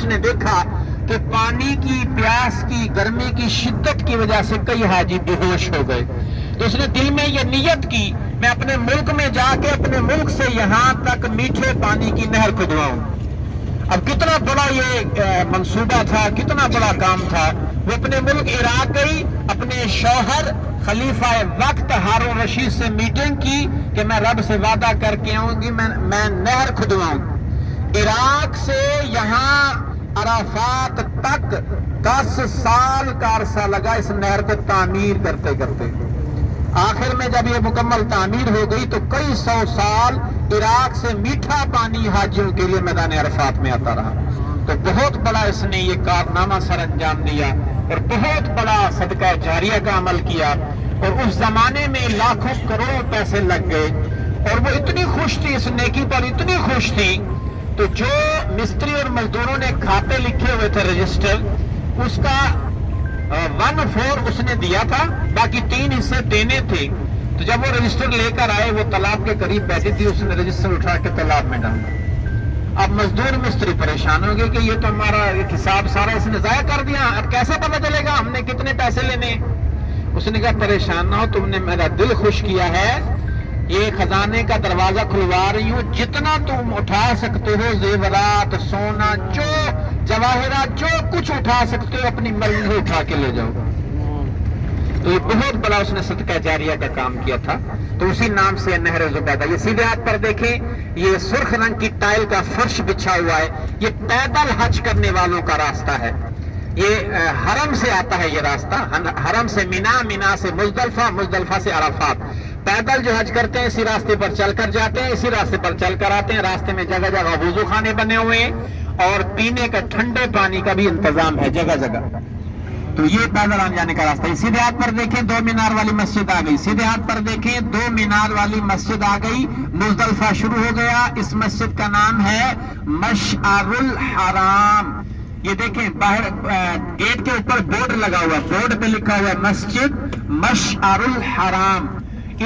اس نے دیکھا کہ پانی کی پیاس کی گرمی کی شدت کی وجہ سے کئی حاجی بے ہوش ہو گئے، تو اس نے دل میں یہ نیت کی میں اپنے ملک میں جا کے اپنے ملک سے یہاں تک میٹھے پانی کی نہر کھدواؤں۔ اب کتنا بڑا یہ منصوبہ تھا، کتنا بڑا کام تھا۔ وہ اپنے ملک عراق گئی، اپنے شوہر خلیفہ وقت ہارون رشید سے میٹنگ کی کہ میں رب سے وعدہ کر کے آؤں گی میں نہر کھدواؤں۔ عراق سے یہاں عرفات تک 10 سال کا عرصہ لگا اس نہر کو تعمیر کرتے کرتے۔ آخر میں جب یہ مکمل تعمیر ہو گئی تو کئی 100 سال عراق سے میٹھا پانی حاجیوں کے لیے میدان عرفات میں آتا رہا۔ تو بہت بڑا اس نے یہ کارنامہ سر انجام دیا اور بہت بڑا صدقہ جاریہ کا عمل کیا، اور اس زمانے میں لاکھوں کروڑوں پیسے لگ گئے، اور وہ اتنی خوش تھی اس نیکی پر، اتنی خوش تھی، تو جو مستری اور مزدوروں نے کھاتے لکھے ہوئے تھے رجسٹر، اس کا 1/4 اس نے دیا تھا، باقی 3 حصے دینے تھے۔ تو جب وہ رجسٹر لے کر آئے، وہ تالاب کے قریب بیٹھی تھی، اس نے رجسٹر اٹھا کے تالاب میں ڈالا۔ اب مزدور مستری پریشان ہو گئے کہ یہ تو ہمارا حساب سارا اس نے ضائع کر دیا، اب کیسے پتہ چلے گا ہم نے کتنے پیسے لینے۔ اس نے کہا پریشان نہ ہو، تم نے میرا دل خوش کیا ہے، یہ خزانے کا دروازہ کھلوا رہی ہوں، جتنا تم اٹھا سکتے ہو زیورات، سونا، جو جواہرات، جو کچھ اٹھا سکتے ہو اپنی مرضی سے اٹھا کے لے جاؤ۔ تو یہ بہت بڑا اس نے صدقہ جاریہ کا کام کیا تھا، تو اسی نام سے نہر زبیدہ۔ یہ سیدھے ہاتھ پر دیکھیں، یہ سرخ رنگ کی ٹائل کا فرش بچھا ہوا ہے، یہ پیدل حج کرنے والوں کا راستہ ہے۔ یہ حرم سے آتا ہے یہ راستہ، حرم سے مینا، مینا سے مزدلفہ، مزدلفہ سے عرفات۔ پیدل جو حج کرتے ہیں اسی راستے پر چل کر جاتے ہیں، اسی راستے پر چل کر آتے ہیں۔ راستے میں جگہ جگہ وضو خانے بنے ہوئے ہیں اور پینے کا ٹھنڈے پانی کا بھی انتظام ہے جگہ جگہ۔ تو یہ پیدل آنے جانے کا راستہ ہے۔ سیدھے ہاتھ پر دیکھیں 2 مینار والی مسجد آ گئی، سیدھے ہاتھ پر دیکھیں 2 مینار والی مسجد آ گئی، مزدلفہ شروع ہو گیا۔ اس مسجد کا نام ہے مشعر الحرام۔ یہ دیکھیں باہر گیٹ کے اوپر بورڈ لگا ہوا، بورڈ پہ لکھا ہوا ہے مسجد مشعر الحرام۔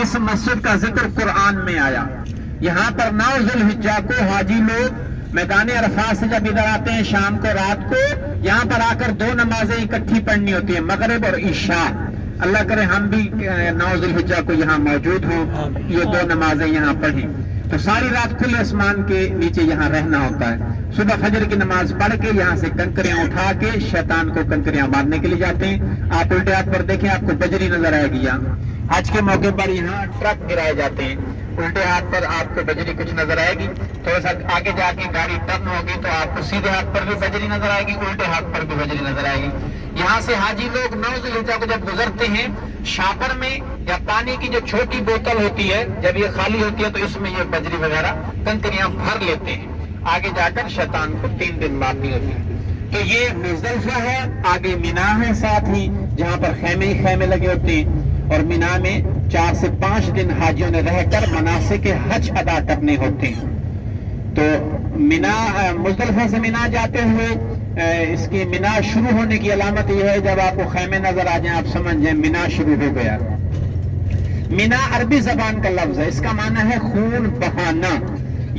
اس مسجد کا ذکر قرآن میں آیا۔ یہاں پر 9 ذی الحجہ کو حاجی لوگ میدان عرفات سے جب ادھر آتے ہیں شام کو، رات کو یہاں پر آ کر 2 نمازیں اکٹھی پڑھنی ہوتی ہیں، مغرب اور عشاء۔ اللہ کرے ہم بھی 9 ذی الحجہ کو یہاں موجود ہوں، یہ 2 نمازیں یہاں پڑھیں۔ تو ساری رات کھلے آسمان کے نیچے یہاں رہنا ہوتا ہے۔ صبح فجر کی نماز پڑھ کے یہاں سے کنکریاں اٹھا کے شیطان کو کنکریاں مارنے کے لیے جاتے ہیں۔ آپ الٹے ہاتھ پر دیکھیں، آپ کو بجری نظر آئے گی۔ یہاں حج کے موقع پر یہاں ٹرک گرائے جاتے ہیں، الٹے ہاتھ پر آپ کو بجری کچھ نظر آئے گی۔ تھوڑا سا آگے جا کے گاڑی ٹرن ہوگی تو آپ کو سیدھے ہاتھ پر بھی بجری نظر آئے گی، الٹے ہاتھ پر بھی بجری نظر آئے گی۔ یہاں سے حاجی لوگ 9 ذی الحجہ کو جب گزرتے ہیں، شاپر میں یا پانی کی جو چھوٹی بوتل ہوتی ہے جب یہ خالی ہوتی ہے تو اس میں یہ بجری وغیرہ کنکریاں بھر لیتے ہیں، آگے جا کر شیطان کو 3 دن مارنی ہوتی ہے۔ تو یہ مزدلفہ ہے، آگے مینا ہے ساتھ ہی جہاں پر خیمے ہی خیمے لگے ہوتے ہیں، اور مینا میں 4 سے 5 دن حاجیوں نے رہ کر مناسک حج ادا کرنے ہوتے ہیں۔ تو مینا مزدلفہ سے مینا جاتے ہوئے اس کی مینا شروع ہونے کی علامت یہ ہے جب آپ کو خیمے نظر آ جائیں، آپ سمجھ جائیں مینا شروع ہو گیا۔ مینا عربی زبان کا لفظ ہے، اس کا معنی ہے خون بہانا۔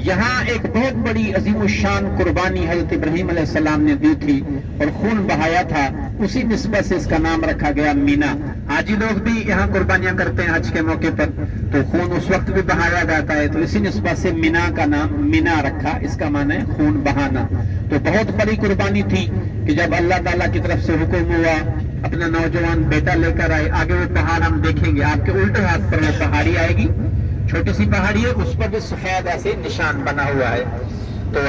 یہاں ایک بہت بڑی عظیم الشان قربانی حضرت ابراہیم علیہ السلام نے دی تھی اور خون بہایا تھا، اسی نسبت سے اس کا نام رکھا گیا مینا۔ حاجی لوگ بھی یہاں قربانیاں کرتے ہیں حج کے موقع پر، تو خون اس وقت بھی بہایا جاتا ہے، تو اسی نسبت سے مینا کا نام مینا رکھا، اس کا معنی ہے خون بہانا۔ تو بہت بڑی قربانی تھی کہ جب اللہ تعالیٰ کی طرف سے حکم ہوا اپنا نوجوان بیٹا لے کر آئے۔ آگے وہ پہاڑ ہم دیکھیں گے، آپ کے الٹے ہاتھ پر وہ پہاڑی آئے گی، چھوٹی سی پہاڑی ہے، اس پر بھی سفید ایسے نشان بنا ہوا ہے۔ تو